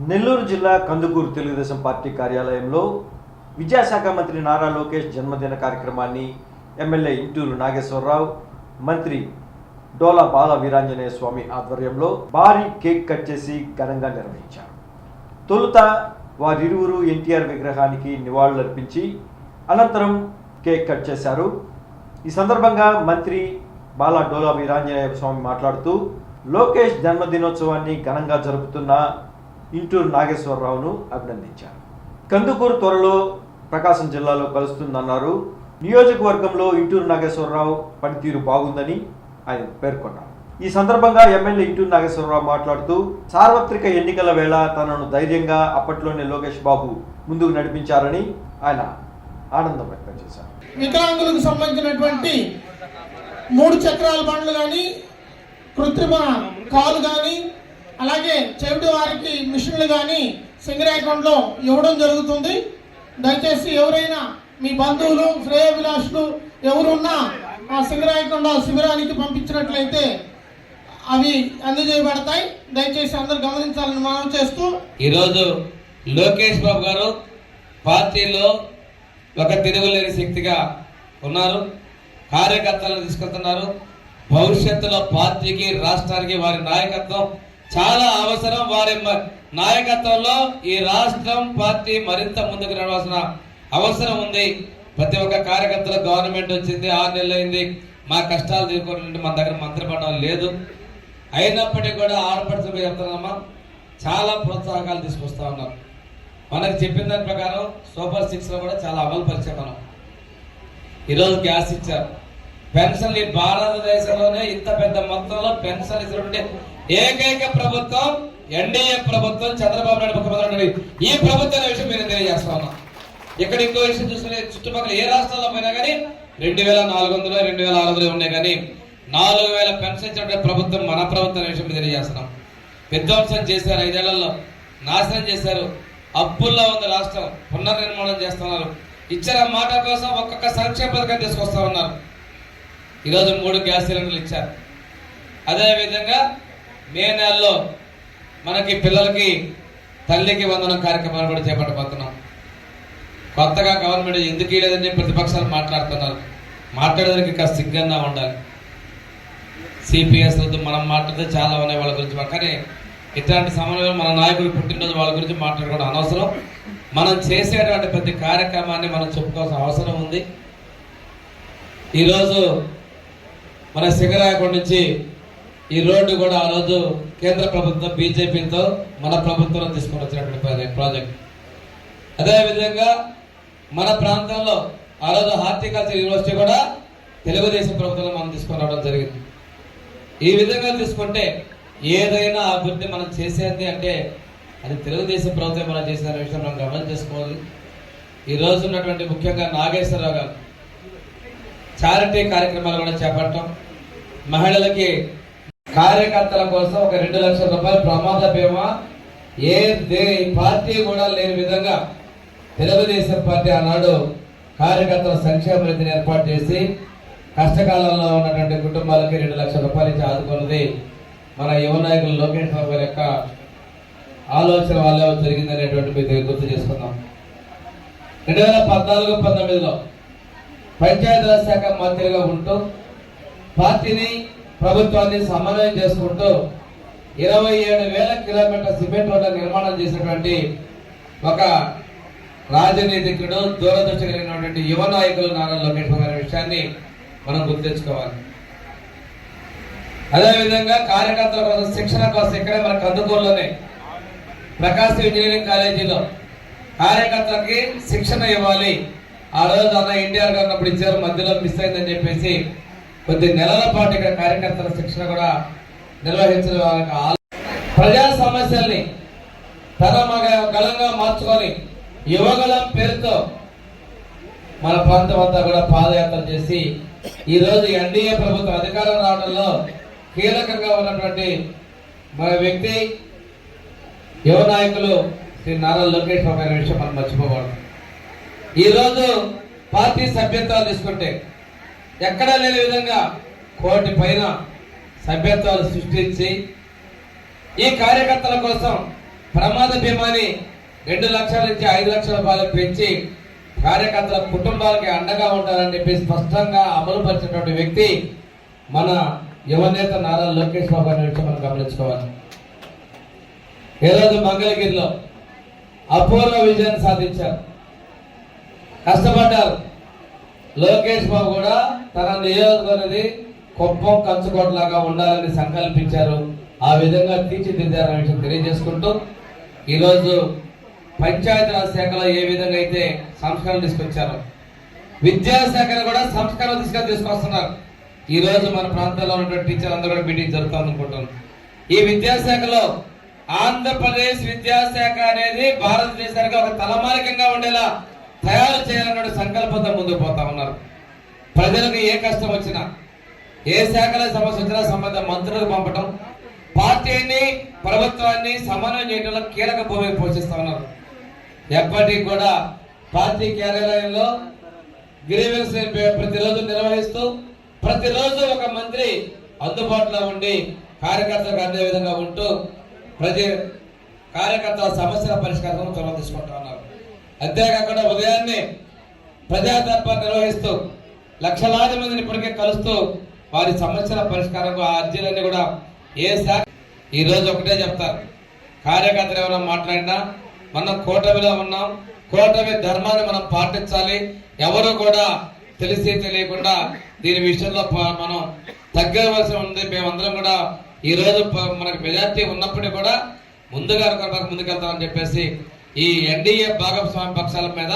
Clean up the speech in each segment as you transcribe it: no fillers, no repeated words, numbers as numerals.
నెల్లూరు జిల్లా కందుకూరు తెలుగుదేశం పార్టీ కార్యాలయంలో విద్యాశాఖ మంత్రి నారా లోకేష్ జన్మదిన కార్యక్రమాన్ని ఎమ్మెల్యే ఇంటూరు నాగేశ్వరరావు, మంత్రి డోలా బాల వీరాంజనేయ స్వామి ఆధ్వర్యంలో భారీ కేక్ కట్ చేసి ఘనంగా నిర్వహించారు. తొలుత వారిరువురు ఎన్టీఆర్ విగ్రహానికి నివాళులర్పించి అనంతరం కేక్ కట్ చేశారు. ఈ సందర్భంగా మంత్రి బాల డోలా వీరాంజనేయ స్వామి మాట్లాడుతూ లోకేష్ జన్మదినోత్సవాన్ని ఘనంగా జరుపుతున్న ఇంటూరు నాగేశ్వరరావును అభినందించారు. కందుకూరు త్వరలో ప్రకాశం జిల్లాలో కలుస్తుందన్నారు. నియోజకవర్గంలో ఇంటూరు నాగేశ్వరరావు పనితీరు బాగుందని ఆయన పేర్కొన్నారు. ఈ సందర్భంగా ఎమ్మెల్యే ఇంటూరు నాగేశ్వరరావు మాట్లాడుతూ సార్వత్రిక ఎన్నికల వేళ తనను ధైర్యంగా అప్పట్లోనే లోకేష్ బాబు ముందుకు నడిపించారని ఆయన ఆనందం వ్యక్తం చేశారు. వికలాంగులకు సంబంధించినటువంటి 3 చక్రాల బండ్లు కానీ, కృత్రిమ కాలు కానీ, అలాగే చెవిటి వారికి మిషన్లు కానీ సింగరాయకొండలో ఇవ్వడం జరుగుతుంది. దయచేసి ఎవరైనా మీ బంధువులు, శ్రేయోభిలాషులు ఎవరున్నా ఆ సింగరాయకొండ శిబిరానికి పంపించినట్లయితే అవి అందజేయబడతాయి. దయచేసి అందరూ గమనించాలని మనం చేస్తూ, ఈరోజు లోకేష్ బాబు గారు పార్టీలో ఒక తిరుగులేని శక్తిగా ఉన్నారు. కార్యకర్తలను తీసుకెళ్తున్నారు. భవిష్యత్తులో పార్టీకి, రాష్ట్రానికి వారి నాయకత్వం చాలా అవసరం. వారి నాయకత్వంలో ఈ రాష్ట్రం, పార్టీ మరింత ముందుకు నడవాల్సిన అవసరం ఉంది. ప్రతి ఒక్క కార్యకర్తల గవర్నమెంట్ వచ్చింది, 6 నెలలు అయింది. మా కష్టాలు తీరుకోవాలంటే మన దగ్గర మంత్రిపడడం లేదు. అయినప్పటికీ కూడా ఆడపడుచుగా చెప్తున్నామా, చాలా ప్రోత్సాహకాలు తీసుకొస్తా ఉన్నాం. మనకు చెప్పిన దాని ప్రకారం సూపర్ 6 లో కూడా చాలా అమలు పరిచాం. మనం ఈరోజు గ్యాస్ ఇచ్చారు, పెన్షన్. ఈ భారతదేశంలోనే ఇంత పెద్ద మొత్తంలో పెన్షన్ ఇచ్చినటువంటి ఏకైక ప్రభుత్వం ఎన్డీఏ ప్రభుత్వం, చంద్రబాబు నాయుడు ముఖ్యమంత్రి. ఈ ప్రభుత్వం విషయం మీరు తెలియజేస్తా ఉన్నాం. ఇక్కడ ఇంకో విషయం చూసుకునే చుట్టుపక్కల ఏ రాష్ట్రాల్లో పోయినా కానీ 2400, 2600 ఉన్నాయి, కానీ 4000 పెన్షన్ ఇచ్చినటువంటి ప్రభుత్వం మన ప్రభుత్వం విషయం తెలియజేస్తున్నాం. విధ్వంసం చేశారు, 5 ఏళ్లలో నాశనం చేశారు. అప్పుల్లో ఉంది రాష్ట్రం. పునర్నిర్మాణం చేస్తున్నారు. ఇచ్చిన మాట కోసం ఒక్కొక్క సంక్షేమ పథకం తీసుకొస్తా ఉన్నారు. ఈరోజు 3 గ్యాస్ సిలిండర్లు ఇచ్చారు. అదేవిధంగా మే నెలలో మనకి పిల్లలకి తల్లికి వందనం కార్యక్రమాన్ని కూడా చేపట్టబోతున్నాం. కొత్తగా గవర్నమెంట్ ఎందుకు లేదని ప్రతిపక్షాలు మాట్లాడుతున్నారు. మాట్లాడేదానికి కాస్త సిగ్గుగా ఉండాలి. సిపిఎస్ మనం మాట్లాడితే చాలా ఉన్నాయి వాళ్ళ గురించి. కానీ ఇట్లాంటి సమయంలో మన నాయకులు పుట్టినరోజు వాళ్ళ గురించి మాట్లాడుకోవడం అనవసరం. మనం చేసేటువంటి ప్రతి కార్యక్రమాన్ని మనం చెప్పుకోవాల్సిన అవసరం ఉంది. ఈరోజు మన సింగరాయకొండ నుంచి ఈ రోడ్డు కూడా ఆ రోజు కేంద్ర ప్రభుత్వం బీజేపీతో మన ప్రభుత్వంలో తీసుకొని వచ్చినటువంటి ప్రాజెక్ట్. అదేవిధంగా మన ప్రాంతంలో ఆ రోజు హార్టికల్చర్ యూనివర్సిటీ కూడా తెలుగుదేశం ప్రభుత్వంలో మనం తీసుకొని రావడం జరిగింది. ఈ విధంగా తీసుకుంటే ఏదైనా అభివృద్ధి మనం చేసేది అంటే అది తెలుగుదేశం ప్రభుత్వం మనం చేసిన విషయం మనం గమనం చేసుకోవాలి. ఈ రోజు ఉన్నటువంటి ముఖ్యంగా నాగేశ్వరరావు గారు చారిటీ కార్యక్రమాలు కూడా చేపట్టడం, మహిళలకి కార్యకర్తల కోసం ఒక 2 లక్షల రూపాయల ప్రమాద బీమా ఏ పార్టీ కూడా లేని విధంగా తెలుగుదేశం పార్టీ ఆనాడు కార్యకర్తల సంక్షేమ నిధిని ఏర్పాటు చేసి కష్టకాలంలో ఉన్నటువంటి కుటుంబాలకి 2 లక్షల రూపాయలు ఇచ్చి ఆదుకున్నది మన యువ నాయకులు లోకేష్ బాబు గారి యొక్క ఆలోచన వల్ల జరిగిందనేటువంటి మీరు గుర్తు చేసుకున్నాం. 2014-19లో పంచాయతీరాజ్ శాఖ మంత్రిగా ఉంటూ పార్టీని, ప్రభుత్వాన్ని సమన్వయం చేసుకుంటూ 27,000 కిలోమీటర్ల సిమెంట్ రోడ్ల నిర్మాణం చేసినటువంటి ఒక రాజనీతికుడు, దూరదృష్టి కలిగినటువంటి యువ నాయకులు నారా లోకేష్ బాబు గారి విషయాన్ని మనం గుర్తించుకోవాలి. అదేవిధంగా కార్యకర్తల కోసం శిక్షణ కోసం ఇక్కడే మన కందుకూరులోనే ప్రకాశం ఇంజనీరింగ్ కాలేజీలో కార్యకర్తలకి శిక్షణ ఇవ్వాలి. ఆ రోజు అన్న ఎన్టీఆర్ గారు అప్పుడు ఇచ్చారు, మధ్యలో మిస్ అయిందని చెప్పేసి కొద్ది నెలల పాటు ఇక్కడ కార్యకర్తల శిక్షణ కూడా నిర్వహించడం. ప్రజా సమస్యల్ని తన గళంగా మార్చుకొని యువగళం పేరుతో మన ప్రాంతం అంతా కూడా పాదయాత్ర చేసి ఈ రోజు ఎన్డీఏ ప్రభుత్వం అధికారం రావడంలో కీలకంగా ఉన్నటువంటి మన వ్యక్తి యువ నాయకులు శ్రీ నారా లోకేష్ బాబు గారి విషయం మనం మర్చిపోకూడదు. ఈరోజు పార్టీ సభ్యత్వాలు తీసుకుంటే ఎక్కడా లేని విధంగా 1 కోటి పైన సభ్యత్వాలు సృష్టించి ఈ కార్యకర్తల కోసం ప్రమాద బీమాని 2 లక్షల నుంచి 5 లక్షల రూపాయలకు పెంచి కార్యకర్తల కుటుంబాలకి అండగా ఉంటారని చెప్పి స్పష్టంగా అమలు పరిచినటువంటి వ్యక్తి మన యువనేత నారా లోకేష్ బాబు అనే విషయం మనం గమనించుకోవాలి. ఈరోజు మంగళగిరిలో అపూర్వ విజయాన్ని సాధించారు, కష్టపడ్డారు. లోకేష్ బాబు కూడా తన నియోజకవర్గది కుప్పం కంచుకోటలాగా ఉండాలని సంకల్పించారు. ఆ విధంగా తీర్చిదిద్దారనే విషయం తెలియజేసుకుంటూ ఈరోజు పంచాయతీరాజ్ శాఖలో ఏ విధంగా అయితే సంస్కరణలు తీసుకొచ్చారో విద్యాశాఖను కూడా సంస్కరణలు తీసుకొస్తున్నారు. ఈ రోజు మన ప్రాంతాల్లో ఉన్నటువంటి టీచర్ అందరూ కూడా మీటింగ్ జరుగుతుంది అనుకుంటున్నాను. ఈ విద్యాశాఖలో ఆంధ్రప్రదేశ్ విద్యాశాఖ అనేది భారతదేశానికి ఒక తలమానికంగా ఉండేలా తయారు చేయాలన్న సంకల్పంతో ముందుకు పోతా ఉన్నారు. ప్రజలకు ఏ కష్టం వచ్చినా, ఏ శాఖల సమస్య వచ్చినా సంబంధ మంత్రులకు పంపడం, పార్టీని ప్రభుత్వాన్ని సమన్వయం చేయడంలో కీలక భూమిక పోషిస్తా ఉన్నారు. ఎప్పటికీ కూడా పార్టీ కార్యాలయంలో గ్రీవెన్స్ ప్రతిరోజు నిర్వహిస్తూ ప్రతిరోజు ఒక మంత్రి అందుబాటులో ఉండి కార్యకర్తలకు అందే విధంగా ఉంటూ కార్యకర్తల సమస్యల పరిష్కారం చొరవ తీసుకుంటా ఉన్నారు. అంతేకాకుండా ఉదయాన్నే ప్రజా దర్బార్ నిర్వహిస్తూ లక్షలాది మందిని ఇప్పటికే కలుస్తూ వారి సమస్యల పరిష్కారం ఆ అర్జీలన్నీ కూడా ఏ శాఖ ఈ రోజు ఒకటే చెప్తారు, కార్యకర్తలు ఎవరైనా మాట్లాడినా మనం కూటమిలో ఉన్నాం, కూటమి ధర్మాన్ని మనం పాటించాలి, ఎవరు కూడా తెలిసి తెలియకుండా దీని విషయంలో మనం తగ్గవలసి ఉంది. మేమందరం కూడా ఈ రోజు మనకు మెజార్టీ ఉన్నప్పటికీ కూడా ముందుకెళ్తామని చెప్పేసి ఈ ఎన్డీఏ భాగస్వామ్య పక్షాల మీద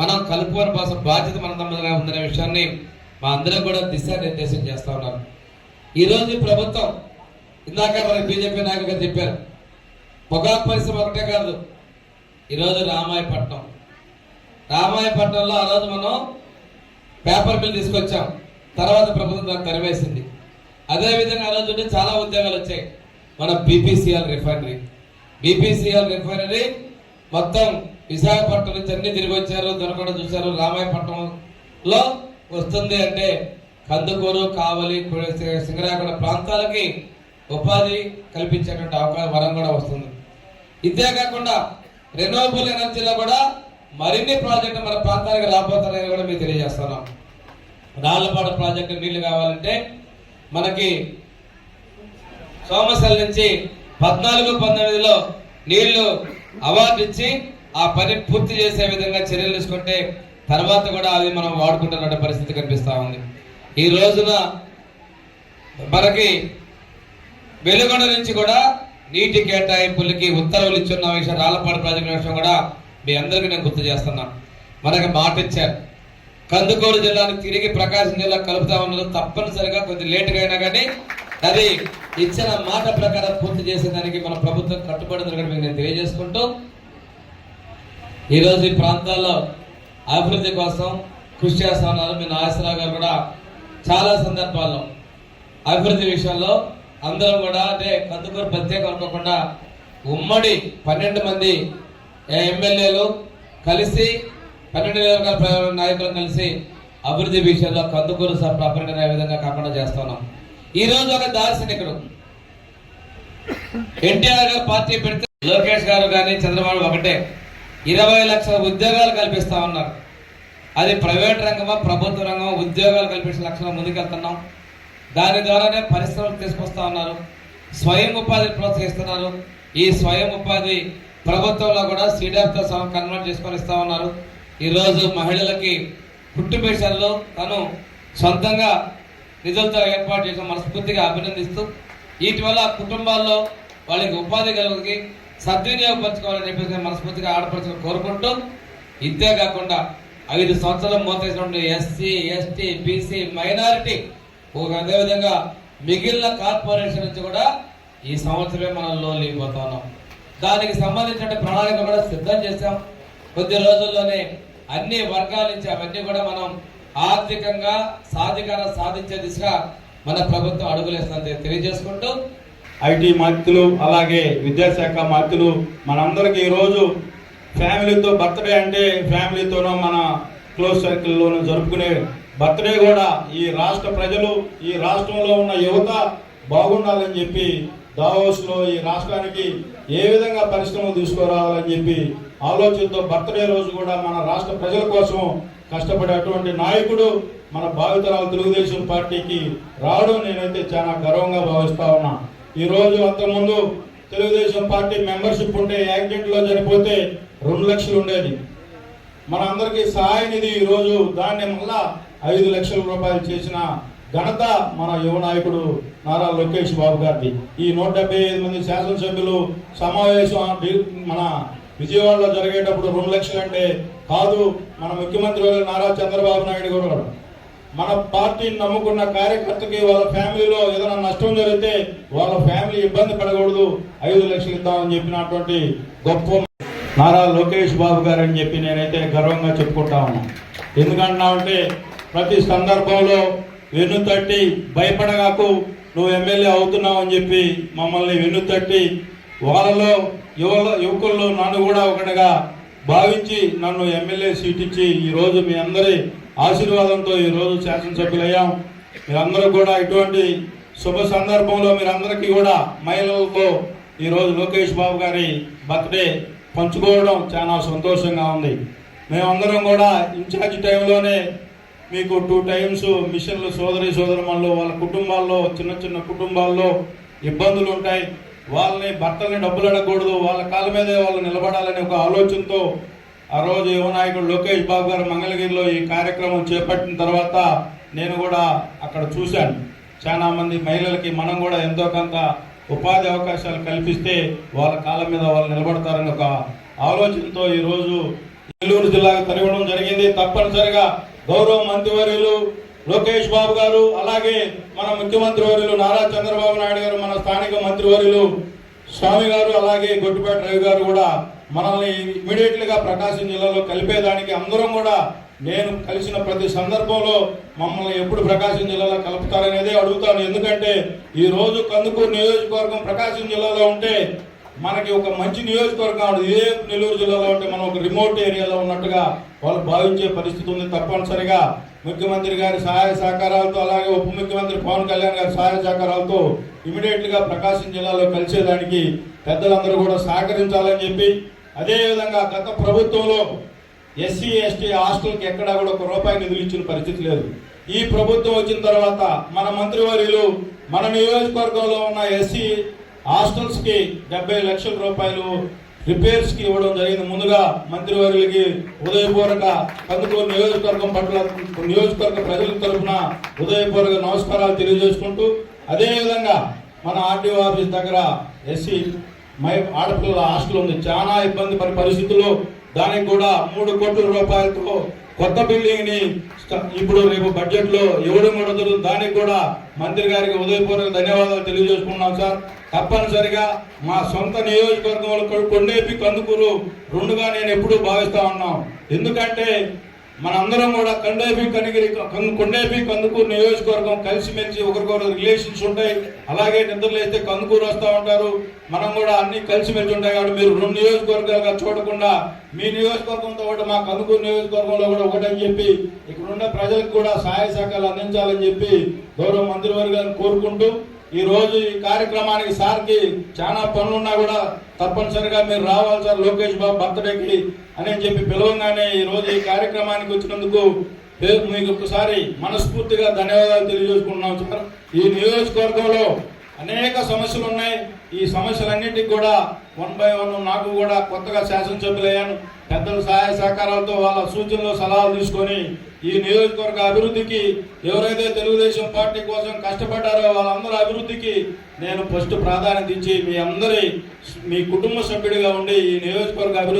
మనం కలుపుకొని కోసం బాధ్యత మనందరిగా ఉందనే విషయాన్ని మా అందరం కూడా దిశానిర్దేశం చేస్తా ఉన్నారు. ఈ రోజు ప్రభుత్వం ఇందాక మనకి బీజేపీ నాయకులు గారు చెప్పారు, పొగాకు పరిశ్రమ ఒకటే కాదు, ఈరోజు రామాయపట్నంలో ఆ రోజు మనం పేపర్ మిల్ తీసుకొచ్చాం, తర్వాత ప్రభుత్వం దాన్ని తరివేసింది. అదేవిధంగా ఆ రోజు చాలా ఉద్యోగాలు వచ్చాయి. మన బీపీసీఎల్ రిఫైనరీ మొత్తం విశాఖపట్నం నుంచి అన్ని తిరిగి వచ్చారు, దొరకడం చూశారు. రామాయపట్నంలో వస్తుంది అంటే కందుకూరు, కావలి, సింగరాకొండ ప్రాంతాలకి ఉపాధి కల్పించేటువంటి అవకాశం వరం కూడా వస్తుంది. ఇదే కాకుండా రెన్యూవబుల్ ఎనర్జీలో కూడా మరిన్ని ప్రాజెక్టులు మన ప్రాంతానికి రాబోతున్నాయని కూడా మీకు తెలియజేస్తున్నాం. రాళ్లపాడు ప్రాజెక్టు నీళ్లు కావాలంటే మనకి సోమశల నుంచి 14-19లో నీళ్లు అవార్డు ఇచ్చి ఆ పని పూర్తి చేసే విధంగా చర్యలు తీసుకుంటే తర్వాత కూడా అది మనం వాడుకుంటున్న పరిస్థితి కనిపిస్తా ఉంది. ఈ రోజున మనకి వెలుగొండ నుంచి కూడా నీటి కేటాయింపులకి ఉత్తర్వులు ఇచ్చున్న విషయం, రాళ్లపాడు ప్రాజెక్టు విషయం కూడా మీ అందరికీ నేను గుర్తు చేస్తున్నా. మనకి మాట ఇచ్చారు, కందుకూరు జిల్లాను తిరిగి ప్రకాశం జిల్లా కలుపుతా ఉన్నది. తప్పనిసరిగా కొంచెం లేటుగా అయినా కానీ అది ఇచ్చిన మాట ప్రకారం పూర్తి చేసేదానికి మన ప్రభుత్వం కట్టుబడిందని మీకు నేను తెలియజేసుకుంటూ ఈరోజు ఈ ప్రాంతాల్లో అభివృద్ధి కోసం కృషి చేస్తా ఉన్నారు. మీ నాగేశ్వరరావు గారు కూడా చాలా సందర్భాల్లో అభివృద్ధి విషయంలో అందరం కూడా అంటే కందుకూరు ప్రత్యేకం అనుకోకుండా ఉమ్మడి 12 మంది ఎమ్మెల్యేలు కలిసి 12 నాయకులు కలిసి అభివృద్ధి విషయంలో కందుకూరు అపరిణిత విధంగా కాకుండా చేస్తున్నాం. ఈ రోజు ఒక దార్శనికుడు ఎన్టీఆర్ గారు పార్టీ పెడితే లోకేష్ గారు కానీ చంద్రబాబు ఒకటే 20 లక్షల ఉద్యోగాలు కల్పిస్తా ఉన్నారు. అది ప్రైవేట్ రంగమా ప్రభుత్వ రంగమా ఉద్యోగాలు కల్పించే లక్షణం ముందుకెళ్తున్నాం. దాని ద్వారానే పరిశ్రమలు తీసుకొస్తా ఉన్నారు, స్వయం ఉపాధిని ప్రోత్సహిస్తున్నారు. ఈ స్వయం ఉపాధి ప్రభుత్వంలో కూడా సీడాప్తో కన్వర్ట్ చేసుకొని ఇస్తా ఉన్నారు. ఈరోజు మహిళలకి పుట్టు మిషన్లు తను సొంతంగా నిధులతో ఏర్పాటు చేసిన మనస్ఫూర్తిగా అభినందిస్తూ వీటి వల్ల కుటుంబాల్లో వాళ్ళకి ఉపాధి కలిగి సద్వినియోగపరచుకోవాలని చెప్పేసి మనస్ఫూర్తిగా ఆడపడుచులు కోరుకుంటూ, ఇంతే కాకుండా 5 సంవత్సరాలు మోతేసినటువంటి ఎస్సీ, ఎస్టీ, బీసీ, మైనారిటీ అదేవిధంగా మిగిలిన కార్పొరేషన్ నుంచి కూడా ఈ సంవత్సరమే మనం లోన్ ఇవ్వబోతా ఉన్నాం. దానికి సంబంధించిన ప్రణాళిక కూడా సిద్ధం చేశాం. కొద్ది రోజుల్లోనే అన్ని వర్గాల నుంచి అవన్నీ కూడా మనం ఆర్థికంగా సాధించే దిశగా మన ప్రభుత్వం అడుగులేస్తుందని తెలియజేసుకుంటూ ఐటీ మంత్రులు అలాగే విద్యాశాఖ మంత్రులు మనందరికీ ఈరోజు ఫ్యామిలీతో బర్త్డే అంటే ఫ్యామిలీతోనూ మన క్లోజ్ సర్కిల్లోనూ జరుపుకునే బర్త్డే కూడా ఈ రాష్ట్ర ప్రజలు ఈ రాష్ట్రంలో ఉన్న యువత బాగుండాలని చెప్పి దావోస్లో ఈ రాష్ట్రానికి ఏ విధంగా పరిశ్రమలు తీసుకురావాలని చెప్పి ఆలోచనతో బర్త్డే రోజు కూడా మన రాష్ట్ర ప్రజల కోసం కష్టపడేటువంటి నాయకుడు మన భావితరాలు తెలుగుదేశం పార్టీకి రావడం నేనైతే చాలా గర్వంగా భావిస్తా ఉన్నా. ఈరోజు అంతకుముందు తెలుగుదేశం పార్టీ మెంబర్షిప్ ఉంటే యాక్సిడెంట్లో చనిపోతే 2 లక్షలు ఉండేది. మన అందరికీ సహాయ నిధి ఈరోజు దాన్ని మళ్ళా 5 లక్షల రూపాయలు చేసిన ఘనత మన యువ నాయకుడు నారా లోకేష్ బాబు గారిది. ఈ 175 మంది శాసనసభ్యులు సమావేశం మన విజయవాడలో జరిగేటప్పుడు 2 లక్షలు అంటే కాదు. మన ముఖ్యమంత్రి నారా చంద్రబాబు నాయుడు గారు మన పార్టీని నమ్ముకున్న కార్యకర్తకి వాళ్ళ ఫ్యామిలీలో ఏదైనా నష్టం జరిగితే వాళ్ళ ఫ్యామిలీ ఇబ్బంది పడకూడదు, 5 లక్షలు ఇద్దామని చెప్పినటువంటి గొప్ప నారా లోకేష్ బాబు గారు అని చెప్పి నేనైతే గర్వంగా చెప్పుకుంటా ఉన్నాను. ఎందుకంటున్నామంటే ప్రతి సందర్భంలో వెన్నుతట్టి భయపడగాకు నువ్వు ఎమ్మెల్యే అవుతున్నావు అని చెప్పి మమ్మల్ని వెన్నుతట్టి వాళ్ళలో యువకుల్లో నన్ను కూడా ఒకటిగా భావించి నన్ను ఎమ్మెల్యే సీట్ ఇచ్చి ఈరోజు మీ అందరి ఆశీర్వాదంతో ఈరోజు శాసనసభ్యులయ్యాం. మీరందరూ కూడా ఇటువంటి శుభ సందర్భంలో మీరందరికీ కూడా మహిళలతో ఈరోజు లోకేష్ బాబు గారి బర్త్డే పంచుకోవడం చాలా సంతోషంగా ఉంది. మేమందరం కూడా ఇన్ఛార్జ్ టైంలోనే మీకు 2 టైమ్స్ మిషన్లు సోదరుమణులు వాళ్ళ కుటుంబాల్లో చిన్న కుటుంబాల్లో ఇబ్బందులు ఉంటాయి, వాళ్ళని భర్తల్ని డబ్బులు అడగకూడదు, వాళ్ళ కాళ్ళ మీదే వాళ్ళు నిలబడాలనే ఒక ఆలోచనతో ఆ రోజు యువ నాయకుడు లోకేష్ బాబు గారు మంగళగిరిలో ఈ కార్యక్రమం చేపట్టిన తర్వాత నేను కూడా అక్కడ చూశాను. చాలా మంది మహిళలకి మనం కూడా ఎంతో కొంత ఉపాధి అవకాశాలు కల్పిస్తే వాళ్ళ కాళ్ళ మీద వాళ్ళు నిలబడతారని ఒక ఆలోచనతో ఈరోజు నెల్లూరు జిల్లాకు తరలివడం జరిగింది. తప్పనిసరిగా గౌరవ మంత్రివర్యులు లోకేష్ బాబు గారు, అలాగే మన ముఖ్యమంత్రి వర్యులు నారా చంద్రబాబు నాయుడు గారు, మన స్థానిక మంత్రివర్యులు స్వామి గారు, అలాగే గొట్టిపేట రవి గారు కూడా మనల్ని ఇమీడియట్ గా ప్రకాశం జిల్లాలో కలిపేదానికి అందరం కూడా నేను కలిసిన ప్రతి సందర్భంలో మమ్మల్ని ఎప్పుడు ప్రకాశం జిల్లాలో కలుపుతారనేదే అడుగుతాను. ఎందుకంటే ఈ రోజు కందుకూరు నియోజకవర్గం ప్రకాశం జిల్లాలో ఉంటే మనకి ఒక మంచి నియోజకవర్గం, ఏ నెల్లూరు జిల్లాలో ఉంటే మనం ఒక రిమోట్ ఏరియాలో ఉన్నట్టుగా వాళ్ళు భావించే పరిస్థితి ఉంది. తప్పనిసరిగా ముఖ్యమంత్రి గారి సహాయ సహకారాలతో, అలాగే ఉప ముఖ్యమంత్రి పవన్ కళ్యాణ్ గారి సహాయ సహకారాలతో ఇమీడియట్ గా ప్రకాశం జిల్లాలో కలిసేదానికి పెద్దలందరూ కూడా సహకరించాలని చెప్పి, అదేవిధంగా గత ప్రభుత్వంలో ఎస్సీ ఎస్టీ హాస్టల్కి ఎక్కడా కూడా ₹1 నిధులు ఇచ్చిన పరిస్థితి లేదు. ఈ ప్రభుత్వం వచ్చిన తర్వాత మన మంత్రివర్యులు మన నియోజకవర్గంలో ఉన్న ఎస్సీ హాస్టల్స్ కి 70 లక్షల రూపాయలు రిపేర్స్ కి ఇవ్వడం జరిగింది. ముందుగా మంత్రివర్యులకి ఉదయపూర్వక కందుకూరు నియోజకవర్గం పట్ల నియోజకవర్గ ప్రజల తరఫున ఉదయపూర్వక నమస్కారాలు తెలియజేసుకుంటూ, అదేవిధంగా మన ఆర్డీఓ ఆఫీస్ దగ్గర ఎస్సీ ఆడపిల్లల హాస్టల్ ఉంది. చాలా ఇబ్బంది పడే పరిస్థితుల్లో దానికి కూడా 3 కోట్ల రూపాయలతో కొత్త బిల్డింగ్ ని ఇప్పుడు రేపు బడ్జెట్ లో ఇవ్వడం కూడా జరుగుతుంది. దానికి కూడా మంత్రి గారికి ఉదయపూర్వక ధన్యవాదాలు తెలియజేసుకున్నాం సార్. తప్పనిసరిగా మా సొంత నియోజకవర్గంలో కొండేపి కందుకూరు 2గా నేను ఎప్పుడూ భావిస్తా ఉన్నాం. ఎందుకంటే మనందరం కూడా కొండేపి కందుకూరు నియోజకవర్గం కలిసిమెలిసి ఒకరికొకరు రిలేషన్స్ ఉంటాయి. అలాగే నిద్రలేస్తే కందుకూరు వస్తూ ఉంటారు, మనం కూడా అన్ని కలిసిమెలిసి ఉంటాయి. కాబట్టి మీరు 2 నియోజకవర్గాలుగా చూడకుండా మీ నియోజకవర్గంతో ఒకటి మా కందుకూరు నియోజకవర్గంలో కూడా ఒకటని చెప్పి ఇక్కడ ఉన్న ప్రజలకు కూడా సహాయ సహకారాలు అందించాలని చెప్పి గౌరవ మంత్రివర్గాన్ని కోరుకుంటూ, ఈ రోజు ఈ కార్యక్రమానికి సార్కి చాలా పనులున్నా కూడా తప్పనిసరిగా మీరు రావాలి సార్ లోకేష్ బాబు బర్త్డేకి అని చెప్పి పిలవంగానే ఈ రోజు ఈ కార్యక్రమానికి వచ్చినందుకు మీకు ఒకసారి మనస్ఫూర్తిగా ధన్యవాదాలు తెలియజేసుకుంటున్నాం సార్. ఈ నియోజకవర్గంలో అనేక సమస్యలు ఉన్నాయి. ఈ సమస్యలన్నింటికి కూడా 1 by 1 నాకు కూడా కొత్తగా శాసనసభ్యులయ్యాను. పెద్దల సహాయ సహకారాలతో వాళ్ళ సూచనలు సలహాలు తీసుకొని ఈ నియోజకవర్గ అభివృద్ధికి ఎవరైతే తెలుగుదేశం పార్టీ కోసం కష్టపడ్డారో వాళ్ళందరి అభివృద్ధికి నేను ఫస్ట్ ప్రాధాన్యత ఇచ్చి మీ కుటుంబ సభ్యుడిగా ఉండి ఈ నియోజకవర్గ అభివృద్ధి